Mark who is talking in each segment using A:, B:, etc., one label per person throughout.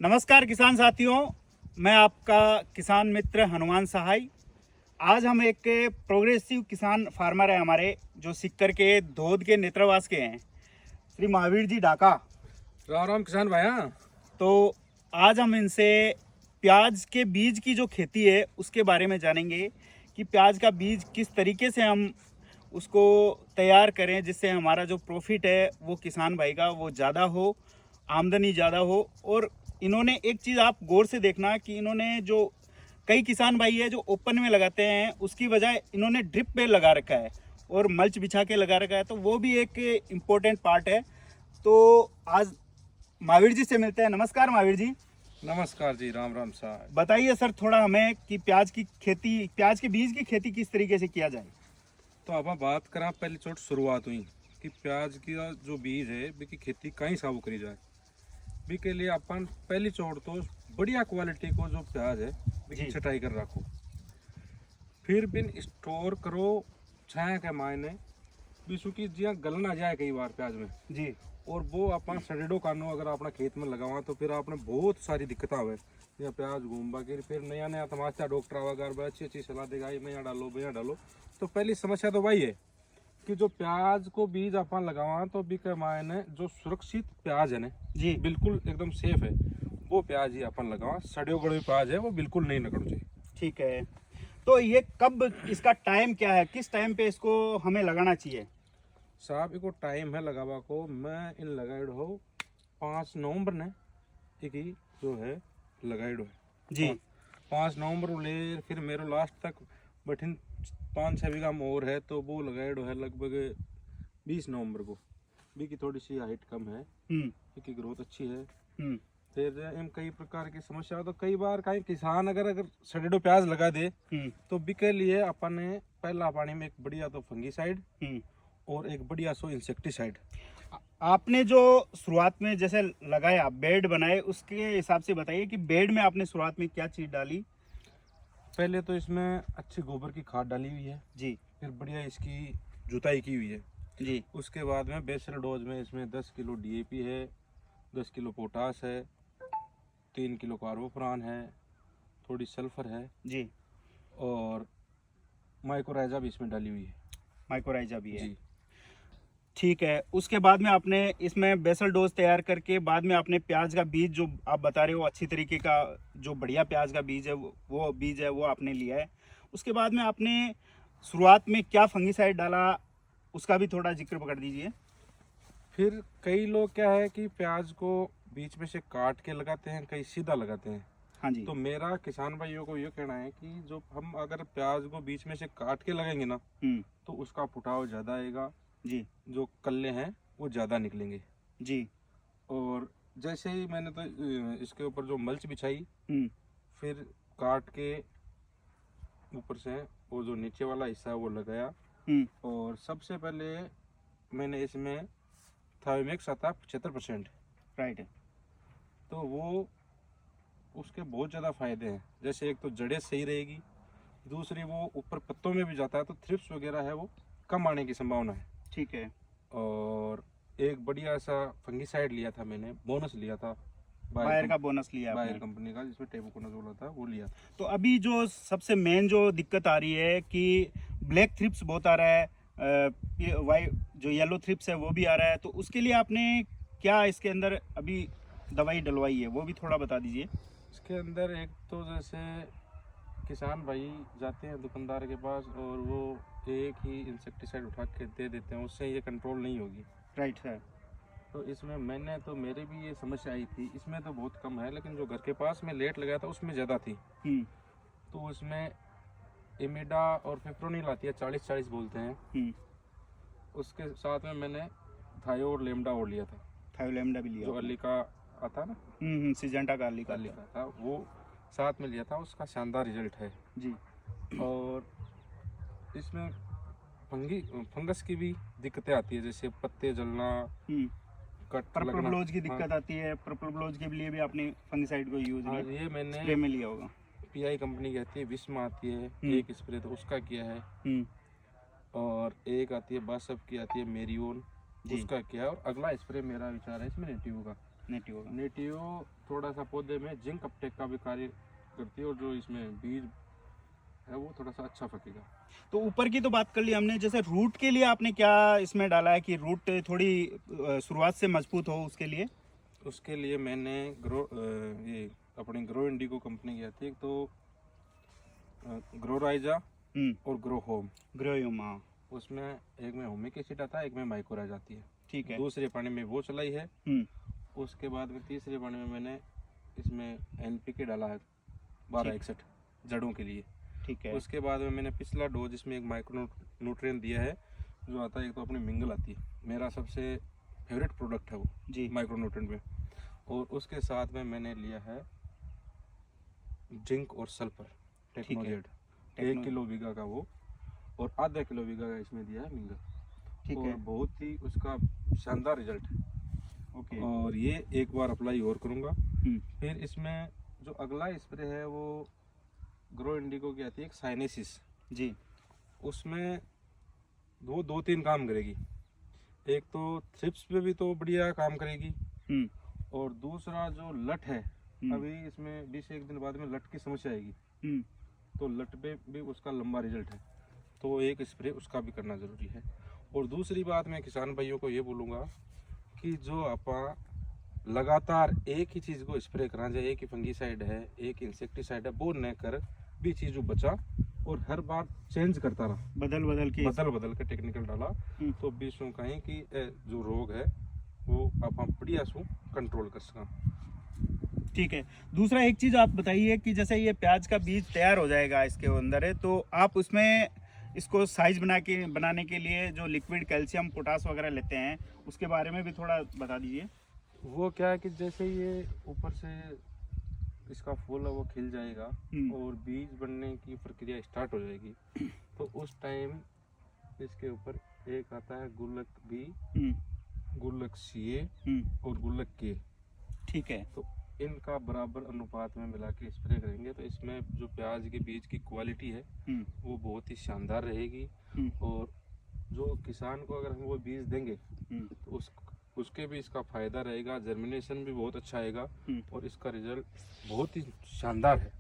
A: नमस्कार किसान साथियों, मैं आपका किसान मित्र हनुमान सहाय। आज हम एक प्रोग्रेसिव किसान फार्मर है हमारे, जो सिक्कर के धोद के नेत्रवास के हैं, श्री महावीर जी ढाका।
B: राम राम किसान भाया।
A: तो आज हम इनसे प्याज के बीज की जो खेती है उसके बारे में जानेंगे कि प्याज का बीज किस तरीके से हम उसको तैयार करें जिससे हमारा जो प्रॉफिट है वो किसान भाई का वो ज़्यादा हो, आमदनी ज़्यादा हो। और इन्होंने एक चीज़ आप गौर से देखना कि इन्होंने जो कई किसान भाई है जो ओपन में लगाते हैं उसकी बजाय इन्होंने ड्रिप पे लगा रखा है और मल्च बिछा के लगा रखा है, तो वो भी एक इम्पोर्टेंट पार्ट है। तो आज महावीर जी से मिलते हैं। नमस्कार महावीर जी।
B: नमस्कार जी, राम राम साहब।
A: बताइए सर थोड़ा हमें कि प्याज की खेती, प्याज के बीज की खेती किस तरीके से किया जाए।
B: तो अब हम बात करा पहली चोट शुरुआत हुई कि प्याज की जो बीज है बिकी खेती कहीं साबु करी जाए। बी के लिए अपन पहली चोट तो बढ़िया क्वालिटी को जो प्याज है बिकी छटाई कर रखो, फिर बिन स्टोर करो छाया के मायने बिसु की जिया गल ना जाए कई बार प्याज में
A: जी।
B: और वो अपन सडेडो कानो अगर अपना खेत में लगावा तो फिर आपने बहुत सारी दिक्कतें हुए या प्याज घूमबा के फिर नया नया तमाशा डॉक्टर आवागर अच्छी अच्छी सलाह देगा मैं डालो भैया डालो। तो पहली समस्या तो वही है कि जो प्याज को बीज अपन लगावा तो बी के मायने जो सुरक्षित प्याज है ना
A: जी
B: बिल्कुल एकदम सेफ है, वो प्याज ही अपन लगावा। सड़े गड़े प्याज है वो बिल्कुल नहीं लगना चाहिए।
A: ठीक है। तो ये कब, इसका टाइम क्या है, किस टाइम पे इसको हमें लगाना चाहिए।
B: साहब इको टाइम है लगावा को, मैं इन लगाइड हो 5 नवंबर ने एक ही जो है लगाइड हो
A: जी।
B: 5 नवंबर ले फिर मेरे लास्ट तक बठिन 5-6 बीघा में और है तो वो लगाइड है लगभग 20 नवंबर को। बी की थोड़ी सी हाइट कम है, इसकी ग्रोथ अच्छी है। फिर इन कई प्रकार की समस्या तो कई बार कहीं किसान अगर सडेडो प्याज लगा दे तो बी के लिए अपन ने पहला पानी में एक बढ़िया तो फंगीसाइड और एक बढ़िया सो इंसेक्टिसाइड।
A: आपने जो शुरुआत में जैसे लगाया, बेड बनाए, उसके हिसाब से बताइए कि बेड में आपने शुरुआत में क्या चीज डाली।
B: पहले तो इसमें अच्छी गोबर की खाद डाली हुई है
A: जी।
B: फिर बढ़िया इसकी जुताई की हुई है
A: जी।
B: उसके बाद में बेसल डोज में इसमें 10 किलो डीएपी है, 10 किलो पोटास है, 3 किलो कार्बोफ्रान है, थोड़ी सल्फर है
A: जी।
B: और माइक्रोराइजा भी इसमें डाली हुई है।
A: माइक्रोराइजा भी है।
B: जी।
A: ठीक है। उसके बाद में आपने इसमें बेसल डोज तैयार करके बाद में आपने प्याज का बीज जो आप बता रहे हो अच्छी तरीके का, जो बढ़िया प्याज का बीज है वो बीज है वो आपने लिया है। उसके बाद में आपने शुरुआत में क्या फंगीसाइड डाला, उसका भी थोड़ा जिक्र कर दीजिए।
B: फिर कई लोग क्या है कि प्याज को बीच में से काट के लगाते हैं, कई सीधा लगाते हैं।
A: हाँ जी।
B: तो मेरा किसान भाइयों को ये कहना है कि जो हम अगर प्याज को बीच में से काट के लगाएंगे ना तो उसका फुटाव ज़्यादा आएगा
A: जी।
B: जो कल्ले हैं वो ज़्यादा निकलेंगे
A: जी।
B: और जैसे ही मैंने तो इसके ऊपर जो मल्च बिछाई फिर काट के ऊपर से वो जो नीचे वाला हिस्सा है वो लगाया और सबसे पहले मैंने इसमें थायोमिक्स आता 75%।
A: राइट है।
B: तो वो उसके बहुत ज़्यादा फायदे हैं, जैसे एक तो जड़ें सही रहेगी, दूसरी वो ऊपर पत्तों में भी जाता है तो थ्रिप्स वगैरह है वो कम आने की संभावना है।
A: ठीक है।
B: और एक बढ़िया सा फंगीसाइड लिया था मैंने, बोनस लिया था
A: बायर का बोनस लिया
B: बायर
A: आपने।
B: कंपनी का जिसमें टेबुकोनाजोल था वो लिया।
A: तो अभी जो सबसे मेन जो दिक्कत आ रही है कि ब्लैक थ्रिप्स बहुत आ रहा है, वाइट जो येलो थ्रिप्स है वो भी आ रहा है, तो उसके लिए आपने क्या इसके अंदर अभी दवाई डलवाई है वो भी थोड़ा बता दीजिए।
B: इसके अंदर एक तो जैसे किसान भाई जाते हैं दुकानदार के पास और वो एक ही इंसेक्टिसाइड उठा के दे देते हैं, उससे ये कंट्रोल नहीं होगी।
A: राइट है।
B: तो इसमें मैंने तो मेरे भी ये समस्या आई थी, इसमें तो बहुत कम है लेकिन जो घर के पास में लेट लगाया था उसमें ज़्यादा थी। तो उसमें इमिडा और फिप्रोनिल आती है 40-40 बोलते हैं, उसके साथ में मैंने थायो और लेमडा और लिया था।
A: थायो लेमडा भी लिया
B: जो अली का आता ना,
A: सिजेंटा का अली का
B: था वो साथ में लिया था, उसका शानदार रिजल्ट है
A: जी।
B: और इसमें फंगस की भी दिक्कतें आती है जैसे पत्ते जलना, कट
A: पर्पल
B: लगना।
A: ब्लोज की दिक्कत आती है, पर्पल ब्लोज के लिए भी आपने फंगिसाइड को यूज
B: हाँ,
A: किया,
B: ये मैंने
A: स्प्रे में लिया होगा।
B: पीआई कंपनी की आती है, विस्मा आती है एक स्प्रे तो उसका किया है और एक आती है बासफ की आती है मेरियोन, उसका किया है और अगला स्प्रे मेरा विचार है इसमें नेटिव का।
A: नेटिव होगा।
B: नेटिव थोड़ा सा पौधे में जिंक अपटेक का भी कार्य करती है, और जो इसमें बीज है वो थोड़ा सा अच्छा पकेगा।
A: तो ऊपर की तो बात कर ली हमने, जैसे रूट के लिए आपने क्या इसमें डाला है कि रूट थोड़ी शुरुआत से मजबूत हो उसके लिए?
B: उसके लिए मैंने ये अपनी ग्रो इंडिगो कंपनी की आती है, तो ग्रो राइजा और ग्रो होम,
A: ग्रोयूम, हाँ
B: उसमें एक में होमिक एसिड आता है, एक में माइक्रोराइज आती है।
A: ठीक है।
B: दूसरे पानी में वो चलाई है। उसके बाद में तीसरे पानी में मैंने इसमें एनपीके डाला है 1261 जड़ों के लिए।
A: ठीक है।
B: उसके बाद में मैंने पिछला डोज इसमें एक माइक्रो न्यूट्रिएंट दिया है जो आता है, एक तो अपनी मिंगल आती है, मेरा सबसे फेवरेट प्रोडक्ट है वो
A: जी।
B: माइक्रो न्यूट्रिएंट में। और उसके साथ में मैंने लिया है जिंक और सल्फर टेक्नोजेड, 1 किलो बीघा का वो, और आधा किलो बीघा का इसमें दिया है मिंगल।
A: ठीक
B: और
A: है।
B: बहुत ही उसका शानदार रिजल्ट है।
A: ओके।
B: और ये एक बार अप्लाई और करूँगा। फिर इसमें जो अगला स्प्रे है वो ग्रो इंडिगो की आती है, एक साइनेसिस
A: जी।
B: उसमें वो 2-3 काम करेगी। एक तो थ्रिप्स पे भी तो बढ़िया काम करेगी, और दूसरा जो लट है, अभी इसमें 20-1 दिन बाद में लट की समस्या आएगी, तो लट पे भी उसका लंबा रिजल्ट है, तो एक स्प्रे उसका भी करना ज़रूरी है। और दूसरी बात मैं किसान भाइयों को ये बोलूँगा कि जो आप लगातार एक ही चीज़ को स्प्रे करा जाए, एक ही फंगीसाइड है, एक इंसेक्टिसाइड है, वो न कर भी चीज़ बचा और हर बार चेंज करता रहा, बदल के टेक्निकल डाला, तो बीसों कहीं कि जो रोग है वो आप बढ़िया सु कंट्रोल कर सका।
A: ठीक है। दूसरा एक चीज़ आप बताइए कि जैसे ये प्याज का बीज तैयार हो जाएगा इसके अंदर है, तो आप उसमें इसको साइज बनाने के लिए जो लिक्विड कैल्शियम पोटास वगैरह लेते हैं उसके बारे में भी थोड़ा बता दीजिए।
B: वो क्या है कि जैसे ये ऊपर से इसका फूल है वो खिल जाएगा और बीज बनने की प्रक्रिया स्टार्ट हो जाएगी, तो उस टाइम इसके ऊपर एक आता है गुल्लक बी, गुल्लक सी और गुल्लक के।
A: ठीक है।
B: तो इनका बराबर अनुपात में मिला के स्प्रे करेंगे तो इसमें जो प्याज के बीज की क्वालिटी है वो बहुत ही शानदार रहेगी। और जो किसान को अगर हम वो बीज देंगे तो उसके भी इसका फायदा रहेगा, जर्मिनेशन भी बहुत अच्छा आएगा और इसका रिजल्ट बहुत ही शानदार है।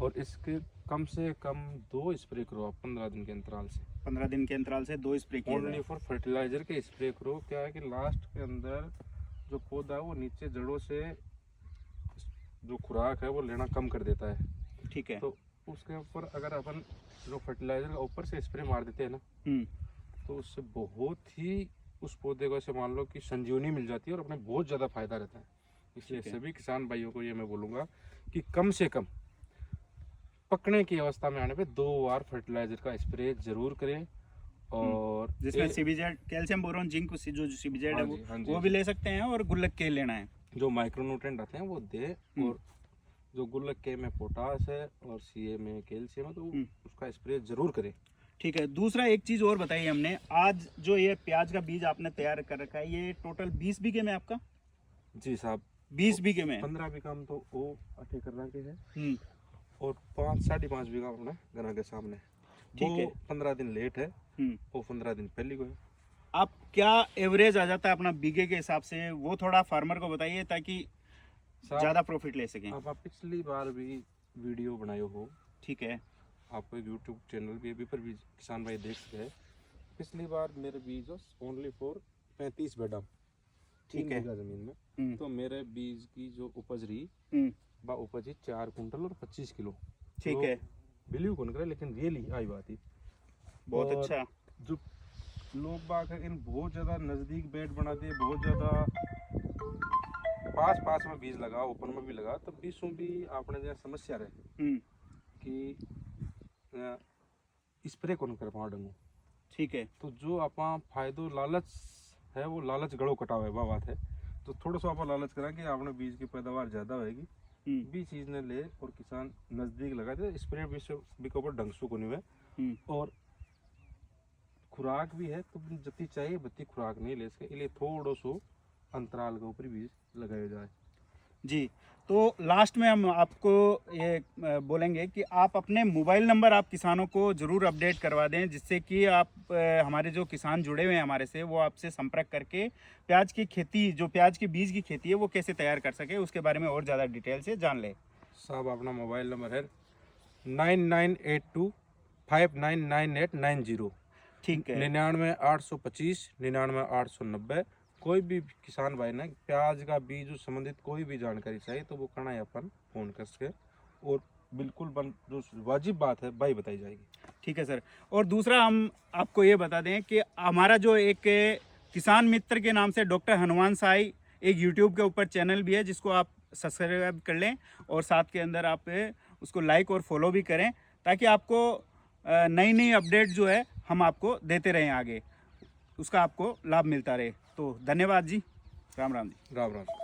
B: और इसके कम से कम 2 स्प्रे करो आप 15 दिन के अंतराल से।
A: 15 दिन के अंतराल से 2 स्प्रे किए
B: ओनली फॉर फर्टिलाइजर के स्प्रे करो। क्या है कि लास्ट के अंदर जो पौधा है वो नीचे जड़ों से जो खुराक है वो लेना कम कर देता है।
A: ठीक है।
B: तो उसके ऊपर अगर अपन जो फर्टिलाइजर का ऊपर से स्प्रे मार देते हैं ना, तो उससे बहुत ही उस पौधे को ऐसे मान लो कि संजीवनी मिल जाती है और अपने बहुत ज़्यादा फायदा रहता है। इसलिए सभी किसान भाइयों को ये मैं बोलूँगा कि कम से कम पकने की अवस्था में आने पे 2 बार फर्टिलाइजर का स्प्रे जरूर करें। और
A: जिसमें सीबीजेड, कैल्शियम, बोरॉन, जिंक, जो सीबीजेड है वो भी ले सकते हैं और गुल्लक के लेना है।
B: जो माइक्रोन्यूट्रिएंट आते हैं वो दे, और जो गुल्लक के में पोटास है और सीए में कैल्शियम है तो उसका स्प्रे जरूर करें।
A: ठीक है। दूसरा एक चीज़ और बताई हमने, आज जो ये प्याज का बीज आपने तैयार कर रखा है ये टोटल 20 बीघे में आपका?
B: जी साहब,
A: 20 बीघे में
B: 15 बीघा हम तो वो अठे करना के है और 5-5.5 बीघा अपने घर के सामने।
A: ठीक है।
B: 15 दिन लेट है, वो 15 दिन पहले को है।
A: आप क्या एवरेज आ जाता है अपना बीघे के हिसाब से, वो थोड़ा फार्मर को बताइए ताकि ज़्यादा प्रॉफिट ले सकें।
B: आप पिछली बार भी वीडियो बनाए हो,
A: ठीक है,
B: आपको एक यूट्यूब चैनल भी अभी पर भी किसान भाई देख सकते हैं। पिछली बार मेरे बीज ओनली फॉर 35 बेडम,
A: ठीक है,
B: जमीन में, तो मेरे बीज की जो उपज रही वह उपज ही 4 कुंटल और 25 किलो।
A: ठीक
B: तो
A: है,
B: बिलीव कौन करे लेकिन रियली आई बात ही
A: बहुत अच्छा।
B: जो लोग बाग इन बहुत ज़्यादा नज़दीक बेड बना दिए, बहुत ज़्यादा पास में बीज लगा, ओपन में भी लगा, तब बीसों भी आपने जो समस्या रहे कि स्प्रे कौन कर पाओ डंगू।
A: ठीक है।
B: तो जो आप फायदो लालच है वो लालच गड़ो कटाव है, वह बात है। तो थोड़ा सा आप लालच करा कि आपने बीज की पैदावार ज़्यादा होगी, भी चीज़ ने ले और किसान नज़दीक लगा दे स्प्रे भी के ऊपर ढंग से को नहीं है। और खुराक भी है तो जितनी चाहिए बत्ती खुराक नहीं ले सके, इसलिए थोड़ा सो अंतराल के ऊपर बीज लगाया जाए।
A: जी, तो लास्ट में हम आपको ये बोलेंगे कि आप अपने मोबाइल नंबर आप किसानों को ज़रूर अपडेट करवा दें, जिससे कि आप हमारे जो किसान जुड़े हुए हैं हमारे से, वो आपसे संपर्क करके प्याज की खेती, जो प्याज के बीज की खेती है वो कैसे तैयार कर सके, उसके बारे में और ज़्यादा डिटेल से जान ले।
B: साहब अपना मोबाइल नंबर है 9982599890।
A: ठीक है।
B: 99 825 99 890। कोई भी किसान भाई ना प्याज का बीज से संबंधित कोई भी जानकारी चाहिए तो वो करना है अपन फोन करके, और बिल्कुल जो वाजिब बात है भाई बताई जाएगी।
A: ठीक है सर। और दूसरा हम आपको ये बता दें कि हमारा जो एक किसान मित्र के नाम से डॉक्टर हनुमान साई एक यूट्यूब के ऊपर चैनल भी है, जिसको आप सब्सक्राइब कर लें और साथ के अंदर आप उसको लाइक और फॉलो भी करें, ताकि आपको नई नई अपडेट जो है हम आपको देते रहें आगे, उसका आपको लाभ मिलता रहे। तो धन्यवाद जी। राम राम जी।
B: राम राम।